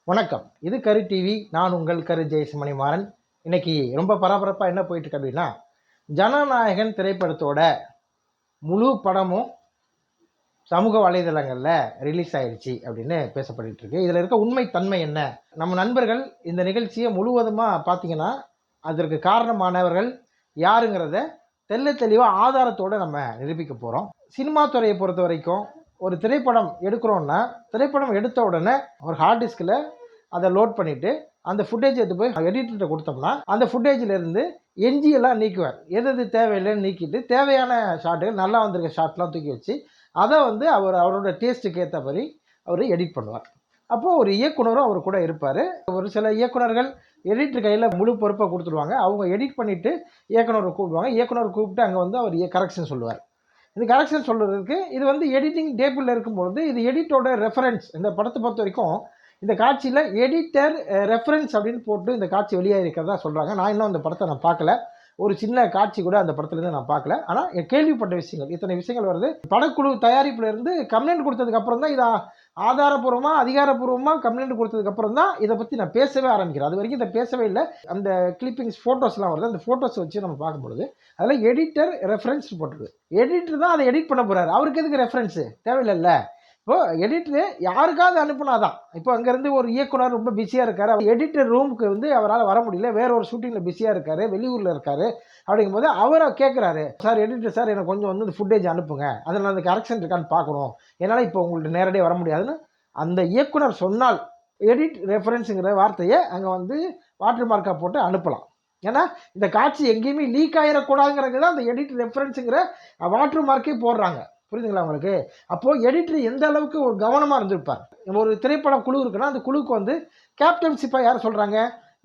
வணக்கம். இது கரு டிவி. நான் உங்கள் கரு ஜெயசுமணிமாறன். இன்னைக்கு ரொம்ப பரபரப்பாக என்ன போயிட்டு இருக்கு அப்படின்னா, ஜனநாயகன் திரைப்படத்தோட முழு படமும் சமூக வலைதளங்களில் ரிலீஸ் ஆயிடுச்சு அப்படின்னு பேசப்பட்டு இருக்கு. இதில் இருக்க உண்மை தன்மை என்ன? நம்ம நண்பர்கள் இந்த நிகழ்ச்சியை முழுவதுமாக பார்த்தீங்கன்னா அதற்கு காரணமானவர்கள் யாருங்கிறத தெல்ல தெளிவாக ஆதாரத்தோடு நம்ம நிரூபிக்க போகிறோம். சினிமா துறையை பொறுத்த வரைக்கும் ஒரு திரைப்படம் எடுக்கிறோன்னா, திரைப்படம் எடுத்த உடனே ஒரு ஹார்ட் டிஸ்கில் அதை லோட் பண்ணிவிட்டு அந்த ஃபுட்டேஜ் எடுத்து போய் எடிட்டர்கிட்ட கொடுத்தோம்னா அந்த ஃபுட்டேஜிலேருந்து எஞ்சியெல்லாம் நீக்குவார். எது தேவையில்லைன்னு நீக்கிட்டு தேவையான ஷாட்டுகள் நல்லா வந்திருக்க ஷாட்லாம் தூக்கி வச்சு அதை அவரோட டேஸ்ட்டுக்கு ஏற்ற மாதிரி அவர் எடிட் பண்ணுவார். அப்போது ஒரு இயக்குனரும் அவர் கூட இருப்பார். ஒரு சில இயக்குனர்கள் எடிட்டர் கையில் முழு பொறுப்பை கொடுத்துருவாங்க. அவங்க எடிட் பண்ணிவிட்டு இயக்குனரை கூப்பிடுவாங்க. இயக்குனர் கூப்பிட்டு அங்கே அவர் கரெக்ஷன் சொல்லுவார். இந்த கரெக்ஷன் சொல்கிறதுக்கு இது எடிட்டிங் டேபிளில் இருக்கும்பொழுது இது எடிட்டோட ரெஃபரன்ஸ். இந்த படத்தை பொறுத்த வரைக்கும் இந்த காட்சியில் எடிட்டர் ரெஃபரன்ஸ் அப்படின்னு போட்டு இந்த காட்சி வெளியாக இருக்கிறதா சொல்கிறாங்க. நான் இன்னும் அந்த படத்தை பார்க்கல. ஒரு சின்ன காட்சி கூட அந்த படத்துலேருந்து நான் பார்க்கல. ஆனால் கேள்விப்பட்ட விஷயங்கள், இத்தனை விஷயங்கள் வருது. படக்குழு தயாரிப்புலேருந்து கம்ப்ளைண்ட் கொடுத்ததுக்கப்புறம் தான் இதை ஆதாரப்பூர்வமாக அதிகாரப்பூர்வமாக கம்ப்ளைண்ட் கொடுத்ததுக்கப்புறம் தான் இதை பற்றி நான் பேசவே ஆரம்பிக்கிறேன். அது வரைக்கும் இதை பேசவே இல்லை. அந்த கிளிப்பிங்ஸ் ஃபோட்டோஸ்லாம் வருது. அந்த ஃபோட்டோஸ் வச்சு நம்ம பார்க்கும்பொழுது அதில் எடிட்டர் ரெஃபரன்ஸ் போட்டுருது. எடிட்டர் தான் அதை எடிட் பண்ண போகிறாரு. அவருக்கு எதுக்கு ரெஃபரன்ஸு தேவையில்லைல்ல. இப்போது எடிட்ரு யாருக்காவது அனுப்புனாதான். இப்போ அங்கேருந்து ஒரு இயக்குனர் ரொம்ப பிஸியாக இருக்கார், அவர் எடிட்டர் ரூமுக்கு அவரால் வர முடியல, வேற ஒரு ஷூட்டிங்கில் பிஸியாக இருக்கார், வெளியூரில் இருக்கார். அப்படிங்கும்போது அவரை கேட்குறாரு, சார் எடிட்டர் சார் எனக்கு கொஞ்சம் இந்த ஃபுட்டேஜ் அனுப்புங்க, அதில் அந்த கரெக்ஷன் இருக்கான்னு பார்க்கணும், என்னால் இப்போ உங்கள்ட்ட நேரடியாக வர முடியாதுன்னு அந்த இயக்குனர் சொன்னால் எடிட் ரெஃபரன்ஸுங்கிற வார்த்தையை அங்கே வாட்டர் மார்க்காக போட்டு அனுப்பலாம். ஏன்னா இந்த காட்சி எங்கேயுமே லீக் ஆகிடக்கூடாதுங்கிறது தான் அந்த எடிட் ரெஃபரன்ஸுங்கிற வாட்டர் மார்க்கே போடுறாங்க. புரியுதுங்களா உங்களுக்கு? அப்போது எடிட்டர் எந்த அளவுக்கு ஒரு கவனமாக இருந்திருப்பார். ஒரு திரைப்படம் குழு இருக்குன்னா அந்த குழுவுக்கு கேப்டன்ஷிப்பாக யார் சொல்கிறாங்க?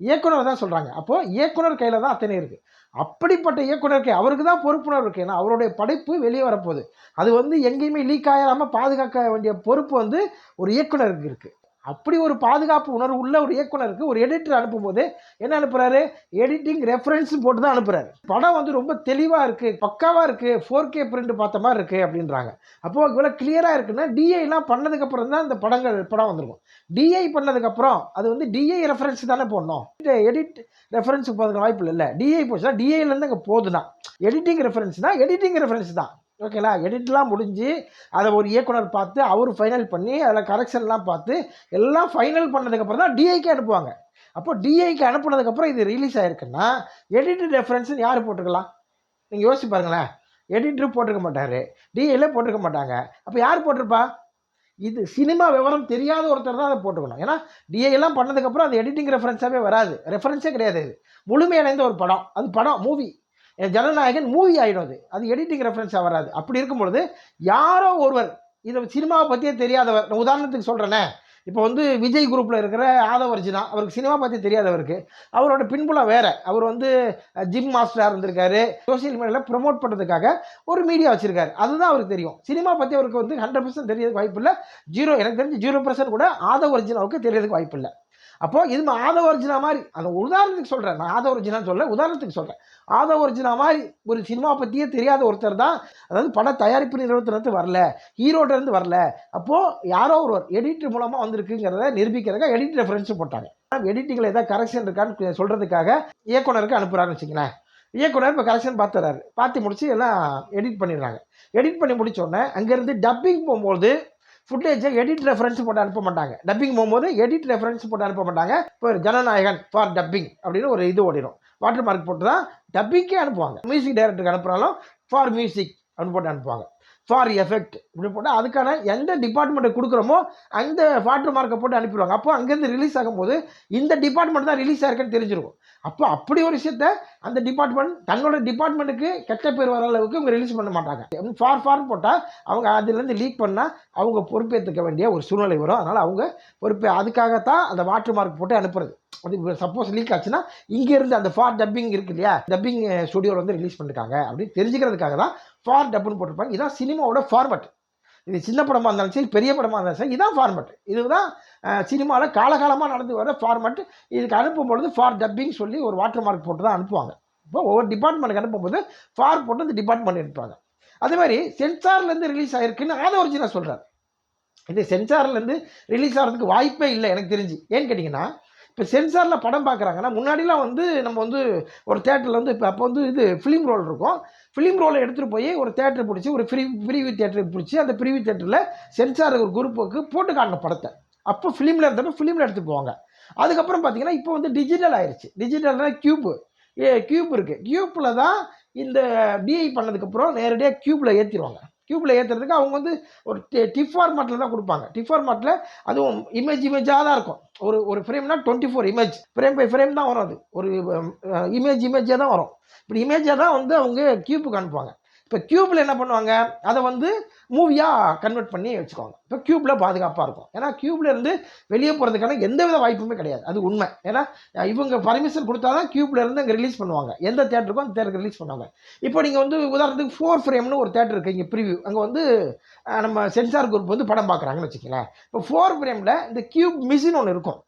இயக்குனர் தான் சொல்கிறாங்க. அப்போது இயக்குனர் கையில் தான் அத்தனை இருக்குது. அப்படிப்பட்ட இயக்குனருக்கு அவருக்கு தான் பொறுப்புணர்வு இருக்குது. ஏன்னா அவருடைய படைப்பு வெளியே வரப்போகுது. அது எங்கேயுமே லீக் ஆகாமல் பாதுகாக்க வேண்டிய பொறுப்பு ஒரு இயக்குனருக்கு இருக்குது. அப்படி ஒரு பாதுகாப்பு உணர்வு உள்ள ஒரு இயக்குனருக்கு ஒரு எடிட்டர் அனுப்பும்போது என்ன அனுப்புகிறாரு? எடிட்டிங் ரெஃபரன்ஸ் போட்டு தான் அனுப்புகிறாரு. படம் ரொம்ப தெளிவாக இருக்குது, பக்காவாக இருக்குது, 4K பிரிண்ட் பார்த்த மாதிரி இருக்குது அப்படின்றாங்க. அப்போது இவ்வளோ கிளியராக இருக்குன்னா டிஐலாம் பண்ணதுக்கப்புறம் தான் இந்த படம் வந்திருக்கும். டிஐ பண்ணதுக்கப்புறம் அது டிஐ ரெஃபரன்ஸ் தானே போடணும். எடிட் ரெஃபரன்ஸ் போகிறதுக்கு வாய்ப்பு இல்லை. டிஐ போச்சுன்னா டிஐலேருந்து அங்கே போகுதுன்னா எடிட்டிங் ரெஃபரன்ஸ் தான், எடிட்டிங் ரெஃபரன்ஸ் தான். ஓகேங்களா? எடிட்லாம் முடிஞ்சு அதை ஒரு இயக்குனர் பார்த்து அவர் ஃபைனல் பண்ணி அதில் கரெக்ஷன்லாம் பார்த்து எல்லாம் ஃபைனல் பண்ணதுக்கப்புறம் தான் டிஐக்கு அனுப்புவாங்க. அப்போ டிஐக்கு அனுப்புனதுக்கப்புறம் இது ரிலீஸ் ஆகிருக்குன்னா எடிட்டர் ரெஃபரன்ஸ்னு யார் போட்டுக்கலாம்? நீங்கள் யோசிச்சு பாருங்களேன். எடிட்டர் போட்டிருக்க மாட்டார், டிஐயில் போட்டிருக்க மாட்டாங்க. அப்போ யார் போட்டிருப்பா? இது சினிமா விவரம் தெரியாத ஒருத்தர் தான் அதை போட்டுக்கணும். ஏன்னா டிஐலாம் பண்ணதுக்கப்புறம் அது எடிட்டிங் ரெஃபரன்ஸாகவே வராது, ரெஃபரன்ஸே கிடையாது. இது முழுமையடைந்த ஒரு படம், அது படம் மூவி, ஜனநாயகன் மூவி ஆகிடும். அது எடிட்டிங் ரெஃபரன்ஸாக வராது. அப்படி இருக்கும்பொழுது யாரோ ஒருவர் இதை சினிமாவை பற்றியே தெரியாதவர், உதாரணத்துக்கு சொல்கிறேனே, இப்போ விஜய் குரூப்பில் இருக்கிற ஆதவர்ஜினா, அவருக்கு சினிமா பற்றி தெரியாதவருக்கு, அவரோட பின்புலம் வேறு. அவர் ஜிம் மாஸ்டராக இருந்திருக்காரு, சோசியல் மீடியாவில் ப்ரொமோட் பண்ணுறதுக்காக ஒரு மீடியா வச்சுருக்காரு. அதுதான் அவருக்கு தெரியும். சினிமா பற்றி அவருக்கு 100% தெரியறதுக்கு வாய்ப்பு இல்லை. எனக்கு தெரிஞ்சு 0% கூட ஆதவர்ஜினாவுக்கு தெரியறதுக்கு வாய்ப்பு இல்லை. அப்போது இது ஆதவர்ஜினா மாதிரி, அந்த உதாரணத்துக்கு சொல்கிறேன், நான் ஆதவர்ஜினான்னு சொல்ல, உதாரணத்துக்கு சொல்கிறேன். ஆதவர்ஜினா மாதிரி ஒரு சினிமா பற்றியே தெரியாத ஒருத்தர் தான், அதாவது பட தயாரிப்பு நிறுவனத்திலேருந்து வரல, ஹீரோட்டிலேருந்து வரல. அப்போது யாரோ ஒருவர் எடிட்டர் மூலமாக வந்திருக்குங்கிறத நிரூபிக்கிறதுக்காக எடிட் ரெஃபரன்ஸும் போட்டாங்க. எடிட்டிங்கில் ஏதாவது கரெக்ஷன் இருக்கான்னு சொல்கிறதுக்காக இயக்குனருக்கு அனுப்புகிறாருன்னு வச்சுங்களேன். இயக்குனர் இப்போ கரெக்ஷன் பார்த்துறாரு, பார்த்து முடிச்சு எல்லாம் எடிட் பண்ணிடுறாங்க. எடிட் பண்ணி முடித்தோடனே அங்கேருந்து டப்பிங் போகும்போது ஃபுட்டேஜை எடிட் ரெஃபரன்ஸ் போட்டு அனுப்ப மாட்டாங்க. டப்பிங் போகும்போது எடிட் ரெஃபரன்ஸ் போட்டு அனுப்ப மாட்டாங்க. இப்போ ஜனநாயகன் ஃபார் டப்பிங் அப்படின்னு ஒரு இது ஓடிடும். வாட்டர் மார்க் போட்டு தான் டப்பிங்கே அனுப்புவாங்க. மியூசிக் டைரக்டருக்கு அனுப்புனாலும் ஃபார் மியூசிக் அப்படின்னு போட்டு அனுப்புவாங்க. ஃபார் எஃபெக்ட் இப்படின்னு போட்டால் அதுக்கான எந்த டிபார்ட்மெண்ட்டை கொடுக்குறோமோ அந்த வாட்டர் மார்க்கை போட்டு அனுப்பிடுவாங்க. அப்போ அங்கேருந்து ரிலீஸ் ஆகும்போது இந்த டிபார்ட்மெண்ட் தான் ரிலீஸ் ஆயிருக்குன்னு தெரிஞ்சிருக்கும். அப்போ அப்படி ஒரு விஷயத்த அந்த டிபார்ட்மெண்ட் தன்னோட டிபார்ட்மெண்ட்டுக்கு கெட்ட பேர் வர அளவுக்கு இவங்க ரிலீஸ் பண்ண மாட்டாங்க. ஃபார்ம் போட்டால் அவங்க அதுலேருந்து லீக் பண்ணால் அவங்க பொறுப்பேற்றுக்க வேண்டிய ஒரு சூழ்நிலை வரும். அதனால் அவங்க பொறுப்பே, அதுக்காகத்தான் அந்த வாட்டர் மார்க் போட்டு அனுப்புறது. அது சப்போஸ் லீக் ஆச்சுன்னா இங்கேருந்து அந்த ஃபார் டப்பிங் இருக்கு இல்லையா, டப்பிங் ஸ்டுடியோவில் ரிலீஸ் பண்ணிருக்காங்க அப்படின்னு தெரிஞ்சுக்கிறதுக்காக தான் ஃபார் டப்புன்னு போட்டிருப்பாங்க. இதுதான் சினிமாவோட ஃபார்மட். இது சின்ன படமாக இருந்தாலும் சரி, பெரிய படமாக இருந்தாலும் சரி, இதுதான் ஃபார்மட். இதுதான் சினிமாவில் காலகாலமாக நடந்து வர ஃபார்மட். இதுக்கு அனுப்பும்பொழுது ஃபார் டப்பிங் சொல்லி ஒரு வாட்டர் மார்க் போட்டு தான் அனுப்புவாங்க. இப்போ ஒவ்வொரு டிபார்ட்மெண்ட்டுக்கு அனுப்பும்போது ஃபார் போட்டு இந்த டிபார்ட்மெண்ட் அனுப்புவாங்க. அதே மாதிரி சென்சார்லேருந்து ரிலீஸ் ஆகிருக்குன்னு ஆதவர்ஜினா சொல்கிறார். இது சென்சார்லேருந்து ரிலீஸ் ஆகிறதுக்கு வாய்ப்பே இல்லை எனக்கு தெரிஞ்சு. ஏன்னு கேட்டிங்கன்னா, இப்போ சென்சாரில் படம் பார்க்குறாங்கன்னா, முன்னாடிலாம் வந்து நம்ம வந்து ஒரு தேட்டரில் வந்து இப்போ அப்போ வந்து இது ஃபிலிம் ரோல் இருக்கும். ஃபிலிம் ரோலை எடுத்துகிட்டு போய் ஒரு தேட்டர் பிடிச்சி ஒரு ப்ரீவியூ தேட்டருக்கு பிடிச்சி அந்த ப்ரீவியூ தேட்டரில் சென்சார் ஒரு குரூப்புக்கு போட்டு காட்டணும் படத்தை. அப்போ ஃபிலிமில் இருந்தப்போ ஃபிலிமில் எடுத்துகிட்டு போவாங்க. அதுக்கப்புறம் பார்த்தீங்கன்னா இப்போ வந்து டிஜிட்டல் ஆயிடுச்சு. டிஜிட்டல்னால் கியூப் இருக்குது. கியூப்பில் தான் இந்த டிஐ பண்ணதுக்கப்புறம் நேரடியாக கியூப்பில் ஏற்றிடுவாங்க. கியூப்பில் ஏற்றுறதுக்கு அவங்க வந்து ஒரு டிஃப் ஃபார்மேட்டில் தான் கொடுப்பாங்க. டிஃப் ஃபார்மேட்டில் அதுவும் இமேஜாக தான் இருக்கும். ஒரு ஃப்ரேம்னா 24 இமேஜ் ஃப்ரேம் பை ஃப்ரேம் தான் வரும். அது ஒரு இமேஜாக தான் வரும். இப்படி இமேஜாக தான் வந்து அவங்க கியூப்புக்கு அனுப்புவாங்க. இப்போ கியூப்பில் என்ன பண்ணுவாங்க, அதை வந்து மூவியாக கன்வெர்ட் பண்ணி வச்சுக்குவாங்க. இப்போ கியூப்பில் பாதுகாப்பாக இருக்கும். ஏன்னா கியூப்பில் இருந்து வெளியே போகிறதுக்கான எந்த வித வாய்ப்புமே கிடையாது. அது உண்மை. ஏன்னா இவங்க பர்மிஷன் கொடுத்தா தான் கியூப்பில் இருந்து அங்கே ரிலீஸ் பண்ணுவாங்க. எந்த தேட்டருக்கும் அந்த தேட்டருக்கு ரிலீஸ் பண்ணுவாங்க. இப்போ நீங்கள் வந்து உதாரணத்துக்கு 4 ஃப்ரேம்னு ஒரு தேட்டர் இருக்குது இங்கே ப்ரிவியூ. அங்கே வந்து நம்ம சென்சார் குரூப் வந்து படம் பார்க்குறாங்கன்னு வச்சுக்கலாம். இப்போ 4 ஃப்ரேமில் இந்த கியூப் மிஷின் ஒன்று இருக்கும்.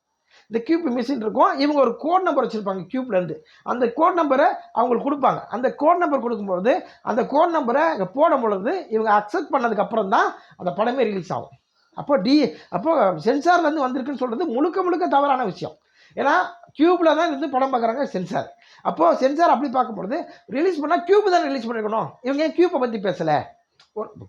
இந்த கியூப் மிஷின் இருக்கும். இவங்க ஒரு கோட் நம்பர் வச்சுருப்பாங்க கியூப்லேருந்து. அந்த கோட் நம்பரை அவங்களுக்கு கொடுப்பாங்க. அந்த கோட் நம்பர் கொடுக்கும்பொழுது அந்த கோட் நம்பரை இங்கே போடும் பொழுது இவங்க அக்செப்ட் பண்ணதுக்கப்புறம் தான் அந்த படமே ரிலீஸ் ஆகும். அப்போ சென்சார்லேருந்து வந்திருக்குன்னு சொல்கிறது முழுக்க தவறான விஷயம். ஏன்னா கியூப்பில் தான் இருந்து படம் பார்க்குறாங்க சென்சார். அப்போது சென்சார் அப்படி பார்க்கும்பொழுது ரிலீஸ் பண்ணால் கியூப் தான் ரிலீஸ் பண்ணிருக்கணும். இவங்க ஏன் கியூப்பை பற்றி பேசலை?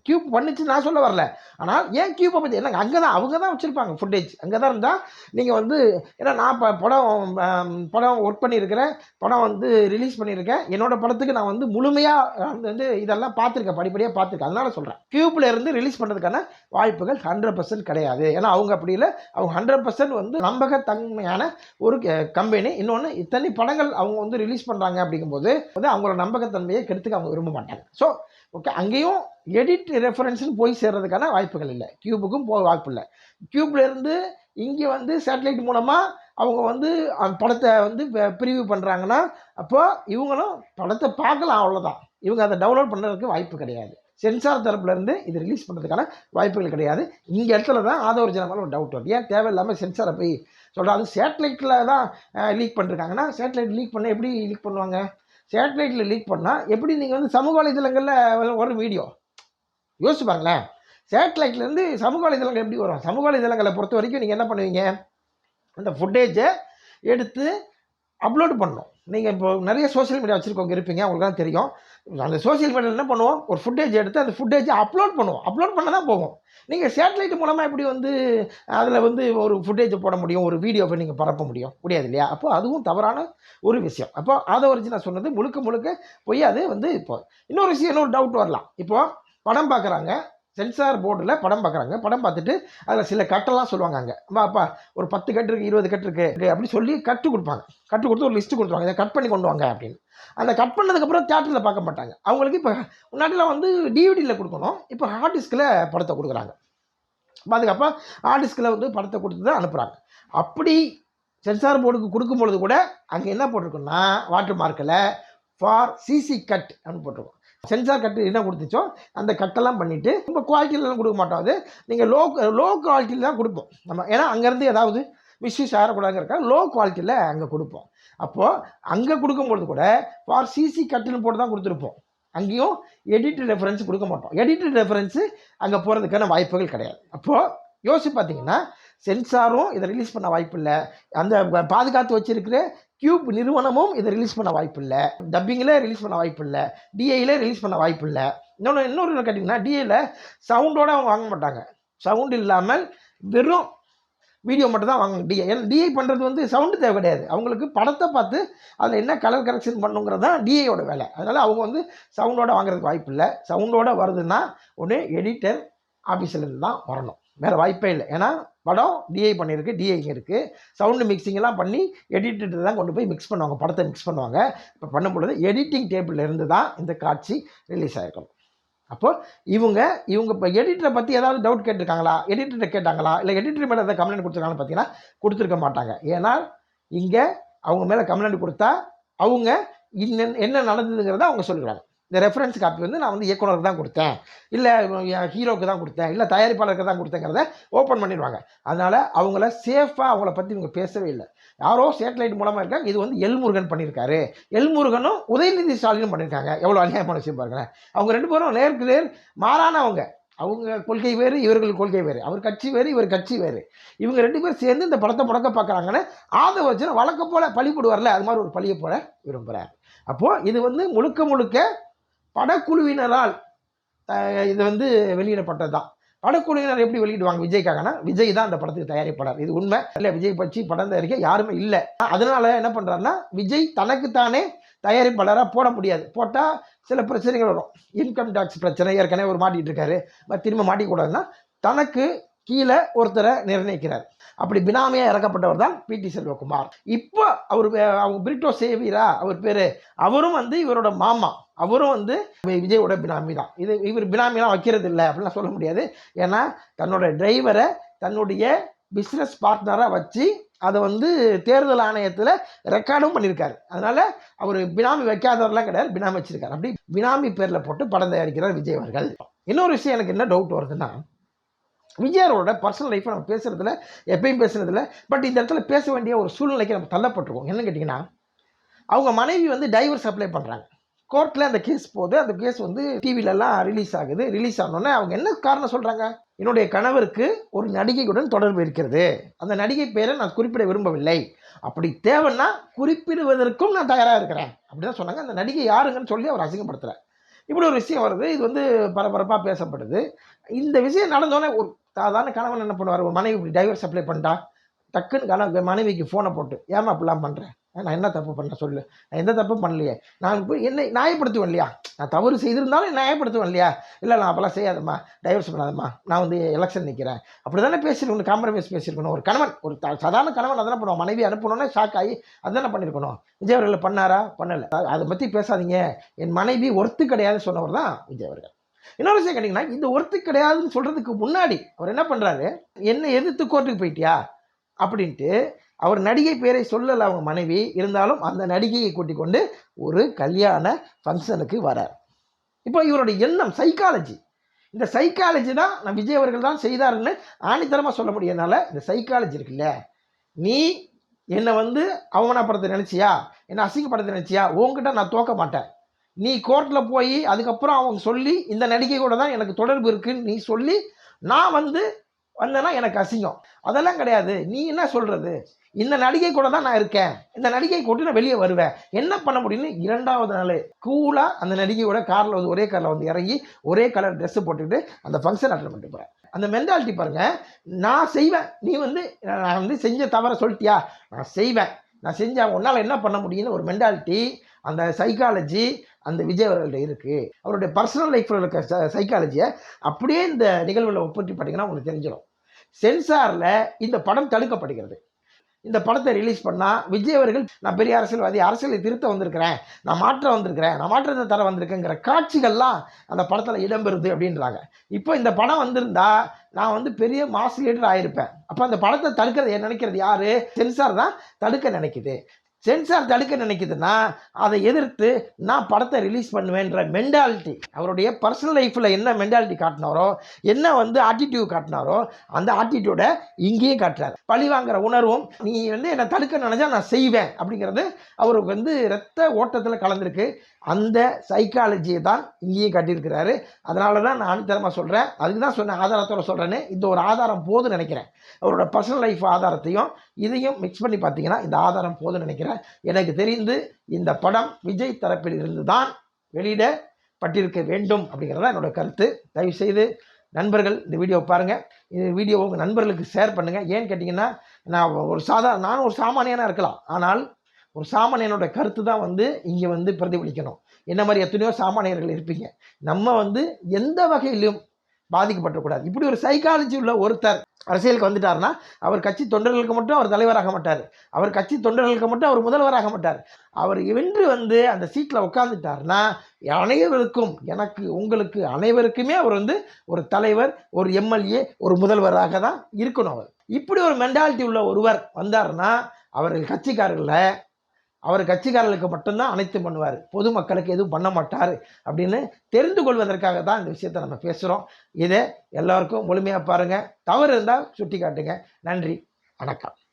கியூப் பண்ணிச்சு நான் சொல்ல வரல. ஆனால் ஏன் கியூப்பை பற்றி என்னங்க, அங்கே தான் அவங்க தான் வச்சுருப்பாங்க ஃபுட்டேஜ். அங்கே தான் இருந்தால் நீங்கள் வந்து ஏன்னா நான் படம் ஒர்க் பண்ணியிருக்கிறேன், படம் வந்து ரிலீஸ் பண்ணியிருக்கேன். என்னோடய படத்துக்கு நான் வந்து முழுமையாக வந்து இதெல்லாம் பார்த்துருக்கேன், படிப்படியாக பார்த்துருக்கேன். அதனால சொல்கிறேன் கியூப்பில் இருந்து ரிலீஸ் பண்ணுறதுக்கான வாய்ப்புகள் 100% கிடையாது. ஏன்னா அவங்க அப்படி இல்லை. அவங்க 100% வந்து நம்பகத்தன்மையான ஒரு கம்பெனி. இன்னொன்று இத்தனை படங்கள் அவங்க வந்து ரிலீஸ் பண்ணுறாங்க அப்படிங்கும்போது வந்து அவங்களோட நம்பகத்தன்மையை கெடுத்துக்க அவங்க விரும்ப மாட்டாங்க. ஸோ ஓகே, அங்கேயும் எடிட் ரெஃபரன்ஸ்னு போய் சேர்றதுக்கான வாய்ப்புகள் இல்லை. கியூபுக்கும் போக வாய்ப்பு இல்லை. கியூப்லேருந்து இங்கே வந்து சேட்டலைட் மூலமாக அவங்க வந்து அந்த படத்தை வந்து ப்ரிவியூ பண்ணுறாங்கன்னா அப்போ இவங்களும் படத்தை பார்க்கலாம், அவ்வளோதான். இவங்க அதை டவுன்லோட் பண்ணுறதுக்கு வாய்ப்பு கிடையாது. சென்சார் தரப்புலேருந்து இது ரிலீஸ் பண்ணுறதுக்கான வாய்ப்புகள் கிடையாது. இங்கே இடத்துல தான் ஆதவ ஜனமான ஒரு டவுட் வருது. ஏன் தேவையில்லாமல் சென்சாரை போய் சொல்கிறாங்க. அது சேட்டலைட்டில் தான் லீக் பண்ணிருக்காங்கன்னா சேட்டலைட் லீக் பண்ண எப்படி லீக் பண்ணுவாங்க? சேட்டலைட்டில் லீக் பண்ணால் எப்படி நீங்கள் வந்து சமூக வலைதளங்களில் வரும் வீடியோ யோசிச்சு பாருங்களேன். சேட்டலைட்லேருந்து சமூக வலைதளங்கள் எப்படி வரும்? சமூக வலைதளங்களை பொறுத்த வரைக்கும் நீங்கள் என்ன பண்ணுவீங்க, அந்த ஃபுட்டேஜை எடுத்து அப்லோடு பண்ணணும். நீங்கள் இப்போ நிறைய சோஷியல் மீடியா வச்சுருக்கவங்க இருப்பீங்க, உங்களுக்கு தான் தெரியும். அந்த சோஷியல் மீடியாவில் என்ன பண்ணுவோம், ஒரு ஃபுட்டேஜ் எடுத்து அந்த ஃபுட்டேஜை அப்லோட் பண்ணுவோம். அப்லோட் பண்ண தான் போகும். நீங்கள் சேட்டலைட் மூலமாக எப்படி வந்து அதில் வந்து ஒரு ஃபுட்டேஜை போட முடியும், ஒரு வீடியோவை நீங்கள் பரப்ப முடியாது இல்லையா? அப்போ அதுவும் தவறான ஒரு விஷயம். அப்போ அதை வச்சு நான் சொன்னது முழுக்க போய் அது வந்து இப்போ இன்னொரு விஷயம், இன்னொரு டவுட் வரலாம். இப்போது படம் பார்க்குறாங்க, சென்சார் போர்டில் படம் பார்க்குறாங்க. படம் பார்த்துட்டு அதில் சில கட்டெல்லாம் சொல்லுவாங்க. அங்கே அப்பா ஒரு 10 கட்டு இருக்குது, 20 கட்டு இருக்குது அப்படி சொல்லி கட்டு கொடுப்பாங்க. கட்டு கொடுத்து ஒரு லிஸ்ட்டு கொடுத்துருவாங்க, இதை கட் பண்ணி கொண்டு வாங்க அப்படின்னு. அந்த கட் பண்ணதுக்கப்புறம் தேட்டரில் பார்க்க மாட்டாங்க. அவங்களுக்கு இப்போ முன்னாடிலாம் வந்து டிவிடியில் கொடுக்கணும், இப்போ ஹார்ட் டிஸ்கில் படத்தை கொடுக்குறாங்க. அதுக்கப்புறம் ஹார்ட் டிஸ்கில் வந்து படத்தை கொடுத்து தான் அனுப்புகிறாங்க. அப்படி சென்சார் போர்டுக்கு கொடுக்கும்பொழுது கூட அங்கே என்ன போட்டிருக்குன்னா வாட்டர் மார்க்கில் ஃபார் சிசி கட் அப்படின்னு போட்டிருக்கோம். சென்சார் கட்டு என்ன கொடுத்துச்சோ அந்த கட்டெல்லாம் பண்ணிவிட்டு ரொம்ப குவாலிட்டியிலாம் கொடுக்க மாட்டோம். அது நீங்கள் லோ குவாலிட்டியில் தான் கொடுப்போம் நம்ம. ஏன்னா அங்கேருந்து ஏதாவது மிஸ்யூஸ் ஆகக்கூடாதுங்கிறக்கா லோ குவாலிட்டியில் அங்கே கொடுப்போம். அப்போது அங்கே கொடுக்கும்பொழுது கூட ஃபார் சிசி கட்டுன்னு போட்டு தான் கொடுத்துருப்போம். அங்கேயும் எடிட்டட் ரெஃபரன்ஸ் கொடுக்க மாட்டோம். எடிட்டட் ரெஃபரன்ஸு அங்கே போகிறதுக்கான வாய்ப்புகள் கிடையாது. அப்போது யோசிச்சு பார்த்தீங்கன்னா சென்சாரும் இதை ரிலீஸ் பண்ண வாய்ப்பு இல்லை. அந்த பாதுகாத்து வச்சிருக்கிற கியூப் நிறுவனமும் இதை ரிலீஸ் பண்ண வாய்ப்பு இல்லை. டப்பிங்கில் ரிலீஸ் பண்ண வாய்ப்பு இல்லை. டிஐயில் ரிலீஸ் பண்ண வாய்ப்பு இல்லை. இன்னொரு கேட்டிங்கன்னா டிஐயில் சவுண்டோடு அவங்க வாங்க மாட்டாங்க. சவுண்ட் இல்லாமல் வெறும் வீடியோ மட்டும் தான் வாங்க டிஐ. ஏன்னா டிஐ பண்ணுறது வந்து சவுண்டு தேவை கிடையாது. அவங்களுக்கு படத்தை பார்த்து அதில் என்ன கலர் கரெக்ஷன் பண்ணுங்கிறது தான் டிஐயோட வேலை. அதனால் அவங்க வந்து சவுண்டோடு வாங்குறதுக்கு வாய்ப்பு இல்லை. சவுண்டோடு வருதுன்னா ஒன்று எடிட்டர் ஆஃபீஸிலேருந்து தான் வரணும், வேறு வாய்ப்பே இல்லை. ஏன்னா படம் டிஐ பண்ணியிருக்கு, டிஐ இருக்குது, சவுண்டு மிக்சிங்கெல்லாம் பண்ணி எடிட்டர் தான் கொண்டு போய் மிக்ஸ் பண்ணுவாங்க, படத்தை மிக்ஸ் பண்ணுவாங்க. இப்போ பண்ணும்பொழுது எடிட்டிங் டேபிளில் இருந்து தான் இந்த காட்சி ரிலீஸ் ஆகிருக்கணும். அப்போது இவங்க இப்போ எடிட்டரை பற்றி ஏதாவது டவுட் கேட்டிருக்காங்களா, எடிட்டரை கேட்டாங்களா, இல்லை எடிட்டர் மேலே ஏதாவது கம்ப்ளைண்ட் கொடுத்துருக்காங்கன்னு பார்த்தீங்கன்னா கொடுத்துருக்க மாட்டாங்க. ஏன்னா இங்கே அவங்க மேலே கம்ப்ளைண்ட் கொடுத்தா அவங்க என்ன நடந்ததுங்கிறத அவங்க சொல்லிக்கிறாங்க. இந்த ரெஃபரன்ஸ் காப்பி வந்து நான் வந்து இயக்குனருக்கு தான் கொடுத்தேன், இல்லை ஹீரோக்கு தான் கொடுத்தேன், இல்லை தயாரிப்பாளருக்கு தான் கொடுத்தேங்கிறத ஓப்பன் பண்ணிடுவாங்க. அதனால் அவங்கள சேஃபாக அவங்கள பற்றி இவங்க பேசவே இல்லை. யாரோ சேட்டலைட் மூலமாக இருக்காங்க. இது வந்து எல்முருகன் பண்ணியிருக்காரு, எல்முருகனும் உதயநிதி ஸ்டாலினும் பண்ணியிருக்காங்க. எவ்வளோ அநியாயமான விஷயம் பாருங்களேன். அவங்க 2 பேரும் நேருக்கு நேர் மாறானவங்க. அவங்க கொள்கை வேறு, இவர்கள் கொள்கை வேறு. அவர் கட்சி வேறு, இவர் கட்சி வேறு. இவங்க 2 பேரும் சேர்ந்து இந்த படத்தை முடக்க பார்க்குறாங்கன்னு ஆதவர்ஜுன் வழக்கம் போல பழி போடுவார்ல, அது மாதிரி ஒரு பழியை போட விரும்புகிறார். அப்போது இது வந்து முழுக்க முழுக்க படக்குழுவினரால் இது வந்து வெளியிடப்பட்டது தான். படக்குழுவினர் எப்படி வெளியிடுவாங்க விஜய்க்காகனா, விஜய் தான் அந்த படத்துக்கு தயாரிப்பாளர். இது உண்மை இல்லை. விஜய் பற்றி படம் தயாரிக்க யாருமே இல்லை. அதனால என்ன பண்ணுறாருன்னா, விஜய் தனக்குத்தானே தயாரிப்பாளராக போட முடியாது. போட்டால் சில பிரச்சனைகள் வரும். இன்கம் டேக்ஸ் பிரச்சனை ஏற்கனவே ஒரு மாட்டிகிட்டு இருக்காரு, திரும்ப மாட்டிக்கூடாதுன்னா தனக்கு கீழே ஒருத்தரை நிர்ணயிக்கிறார். அப்படி பினாமியாக இறக்கப்பட்டவர் தான் பிடி செல்வகுமார். இப்போ அவங்க பிரிட்டோ சேவியரா அவர் பேர், அவரும் வந்து இவரோட மாமா, அவரும் வந்து விஜயோட பினாமி தான். இவர் பினாமிலாம் வைக்கிறது இல்லை அப்படின்லாம் சொல்ல முடியாது. ஏன்னா தன்னோட டிரைவரை தன்னுடைய பிஸ்னஸ் பார்ட்னராக வச்சு அதை வந்து தேர்தல் ஆணையத்தில் ரெக்கார்டும் பண்ணியிருக்காரு. அதனால் அவர் பினாமி வைக்காதவரெலாம் கிடையாது, பினாமி வச்சிருக்காரு. அப்படி பினாமி பேரில் போட்டு படம் தயாரிக்கிறார் விஜய் அவர்கள். இன்னொரு விஷயம் எனக்கு என்ன டவுட் வருதுன்னா, விஜயோட பர்சனல் லைஃப்பை நம்ம பேசுகிறதுல எப்பயும் பேசுகிறதில்ல, பட் இந்த இடத்துல பேச வேண்டிய ஒரு சூழ்நிலைக்கு நம்ம தள்ளப்பட்டிருக்கோம். என்னன்னு கேட்டிங்கன்னா, அவங்க மனைவி வந்து டைவர்ஸ் அப்ளை பண்ணுறாங்க. கோர்ட்டில் அந்த கேஸ் போகுது. அந்த கேஸ் வந்து டிவிலெலாம் ரிலீஸ் ஆகுது. ரிலீஸ் ஆனோடனே அவங்க என்ன காரணம் சொல்கிறாங்க, என்னுடைய கணவருக்கு ஒரு நடிகையுடன் தொடர்பு இருக்கிறது, அந்த நடிகை பேரை நான் குறிப்பிட விரும்பவில்லை, அப்படி தேவைன்னா குறிப்பிடுவதற்கும் நான் தயாராக இருக்கிறேன் அப்படி தான் சொன்னாங்க. அந்த நடிகை யாருங்கன்னு சொல்லி அவர் அசிங்கப்படுத்துகிறார். இப்படி ஒரு விஷயம் வருது. இது வந்து பரபரப்பாக பேசப்படுது. இந்த விஷயம் நடந்தோடனே ஒரு சாதாரண கணவன் என்ன பண்ணுவார், ஒரு மனைவி இப்படி டைவர்ஸ் அப்ளை பண்ணிட்டா டக்குன்னு மனைவிக்கு ஃபோனை போட்டு, ஏமா அப்படிலாம் பண்ணுறேன், நான் என்ன தப்பு பண்ணேன் சொல்லு, நான் எந்த தப்பு பண்ணலையே, நான் போய் என்னை நியாயப்படுத்துவேன் இல்லையா, நான் தவறு செய்திருந்தாலும் நியாயப்படுத்துவேன் இல்லையா, இல்லை நான் அப்போல்லாம் செய்யாதம்மா, டைவர்ஸ் பண்ணாதம்மா, நான் வந்து எலெக்ஷன் நிற்கிறேன் அப்படி தானே பேசியிருக்கணும், காம்ப்ரமைஸ் பேசியிருக்கணும். ஒரு கணவன், ஒரு சாதாரண கணவன் அதெல்லாம் பண்ணுவோம். மனைவி அனுப்பணுன்னே ஷாக் ஆகி அதுதானே பண்ணியிருக்கணும். விஜய் அவர்கள் பண்ணாரா, பண்ணலை, அதை பற்றி பேசாதீங்க, என் மனைவி ஒர்த்து கிடையாதுன்னு சொன்னவர் தான் விஜய் அவர்கள். இன்னொரு விஷயம் கேட்டிங்கன்னா, இந்த ஒர்த்து கிடையாதுன்னு சொல்கிறதுக்கு முன்னாடி அவர் என்ன பண்ணுறாரு, என்னை எதிர்த்து கோர்ட்டுக்கு போயிட்டியா அப்படின்ட்டு அவர் நடிகை பேரை சொல்லலை அவங்க மனைவி, இருந்தாலும் அந்த நடிகையை கூட்டிக் கொண்டு ஒரு கல்யாண ஃபங்க்ஷனுக்கு வரார். இப்போ இவருடைய எண்ணம் சைக்காலஜி, இந்த சைக்காலஜி தான் நான் விஜய் அவர்கள் தான் செய்தாருன்னு ஆணித்தரமாக சொல்ல முடியனால இந்த சைக்காலஜி இருக்குல்ல, நீ என்னை வந்து அவமானப்படுத்த நினச்சியா, என்னை அசிங்கப்படுத்த நினச்சியா, உங்ககிட்ட நான் தோக்க மாட்டேன். நீ கோர்ட்டில் போய் அதுக்கப்புறம் அவங்க சொல்லி இந்த நடிகை கூட தான் எனக்கு தொடர்பு இருக்குன்னு நீ சொல்லி நான் வந்து வந்தேன்னா எனக்கு அசிங்கம். அதெல்லாம் கிடையாது. நீ என்ன சொல்கிறது, இந்த நடிகை கூட தான் நான் இருக்கேன், இந்த நடிகை கூட்டு நான் வெளியே வருவேன், என்ன பண்ண முடியும்னு 2வது நாள் கூலாக அந்த நடிகையோட காரில் வந்து ஒரே காரில் வந்து இறங்கி ஒரே கலர் ட்ரெஸ்ஸு போட்டுக்கிட்டு அந்த ஃபங்க்ஷன் அட்டன் பண்ணிட்டு போகிறேன். அந்த மென்டாலிட்டி பாருங்கள். நான் செய்வேன், நீ வந்து நான் வந்து செஞ்ச தவறை சொல்லிட்டியா, நான் செய்வேன், நான் செஞ்சேன், உன்னால் என்ன பண்ண முடியும்னு ஒரு மென்டாலிட்டி, அந்த சைக்காலஜி அந்த விஜய் அவர்கள்ட்ட இருக்குது. அவருடைய பர்சனல் லைஃப்பில் இருக்க சைக்காலஜியை அப்படியே இந்த நிகழ்வில் ஒப்பிட்டு பார்த்தீங்கன்னா உங்களுக்கு தெரிஞ்சிடும். சென்சாரில் இந்த படம் தடுக்கப்படுகிறது. இந்த படத்தை ரிலீஸ் பண்ணால் விஜய் அவர்கள் நான் பெரிய அரசியல்வாதி, அரசியலை திருத்த வந்திருக்கிறேன், நான் மாற்ற வந்திருக்கிறேன், நான் மாற்றத்தை தர வந்திருக்கேங்கிற காட்சிகள்லாம் அந்த படத்தில் இடம்பெறுது அப்படின்றாங்க. இப்போ இந்த படம் வந்திருந்தா நான் வந்து பெரிய மாஸ் லீடர் ஆகிருப்பேன். அப்போ அந்த படத்தை தடுக்கிறது நினைக்கிறது யார், சென்சார் தான் தடுக்க நினைக்குது. சென்சார் தடுக்க நினைக்குதுன்னா அதை எதிர்த்து நான் படத்தை ரிலீஸ் பண்ணுவேன்ற மென்டாலிட்டி, அவருடைய பர்சனல் லைஃப்பில் என்ன மென்டாலிட்டி காட்டினாரோ, என்ன வந்து ஆட்டிடியூட் காட்டினாரோ அந்த ஆட்டிடியூடை இங்கேயும் காட்டுறாரு. பழி வாங்குற உணர்வும், நீ வந்து என்னை தடுக்க நினைச்சா நான் செய்வேன் அப்படிங்கிறது அவருக்கு வந்து இரத்த ஓட்டத்தில் கலந்துருக்கு. அந்த சைக்காலஜியை தான் இங்கேயும் காட்டியிருக்கிறாரு. அதனால தான் நான் ஆணித்தரமாக சொல்கிறேன், அதுக்கு தான் சொன்னேன் ஆதாரத்தோட சொல்கிறேன்னு. இந்த ஒரு ஆதாரம் போதுன்னு நினைக்கிறேன். அவரோட பர்சனல் லைஃப் ஆதாரத்தையும் இதையும் மிக்ஸ் பண்ணி பார்த்தீங்கன்னா இந்த ஆதாரம் போதுன்னு நினைக்கிறேன். எனக்கு தெரிந்து இந்த படம் விஜய் தரப்பில் இருந்து தான் வெளியிடப்பட்டிருக்க வேண்டும் அப்படிங்கிறதா என்னோட கருத்து. தயவுசெய்து நண்பர்கள் இந்த வீடியோ பாருங்கள், இந்த வீடியோ உங்கள் நண்பர்களுக்கு ஷேர் பண்ணுங்கள். ஏன்னு கேட்டிங்கன்னா, நானும் ஒரு சாமானியனாக இருக்கலாம், ஆனால் ஒரு சாமானியனோட கருத்து தான் வந்து இங்கே வந்து பிரதிபலிக்கணும். என்ன மாதிரி எத்தனையோ சாமானியர்கள் இருப்பீங்க. நம்ம வந்து எந்த வகையிலும் பாதிக்கப்படக்கூடாது. இப்படி ஒரு சைக்காலஜி உள்ள ஒருத்தர் அரசியலுக்கு வந்துட்டார்னா அவர் கட்சி தொண்டர்களுக்கு மட்டும் அவர் தலைவராக மாட்டார், அவர் கட்சி தொண்டர்களுக்கு மட்டும் அவர் முதல்வராக மாட்டார். அவர் வென்று வந்து அந்த சீட்டில் உட்காந்துட்டார்னா அனைவருக்கும், எனக்கு உங்களுக்கு அனைவருக்குமே அவர் வந்து ஒரு தலைவர், ஒரு எம்எல்ஏ, ஒரு முதல்வராக தான் இருக்கணும். அவர் இப்படி ஒரு மென்டாலிட்டி உள்ள ஒருவர் வந்தார்னா அவர் கட்சிக்காரர்களுக்கு மட்டும்தான் அனைத்தும் பண்ணுவார், பொதுமக்களுக்கு எதுவும் பண்ண மாட்டார் அப்படின்னு தெரிந்து கொள்வதற்காக தான் இந்த விஷயத்தை நம்ம பேசுகிறோம். இதை எல்லாருக்கும் முழுமையாக பாருங்கள், தவறு இருந்தால் சுட்டி காட்டுங்க. நன்றி, வணக்கம்.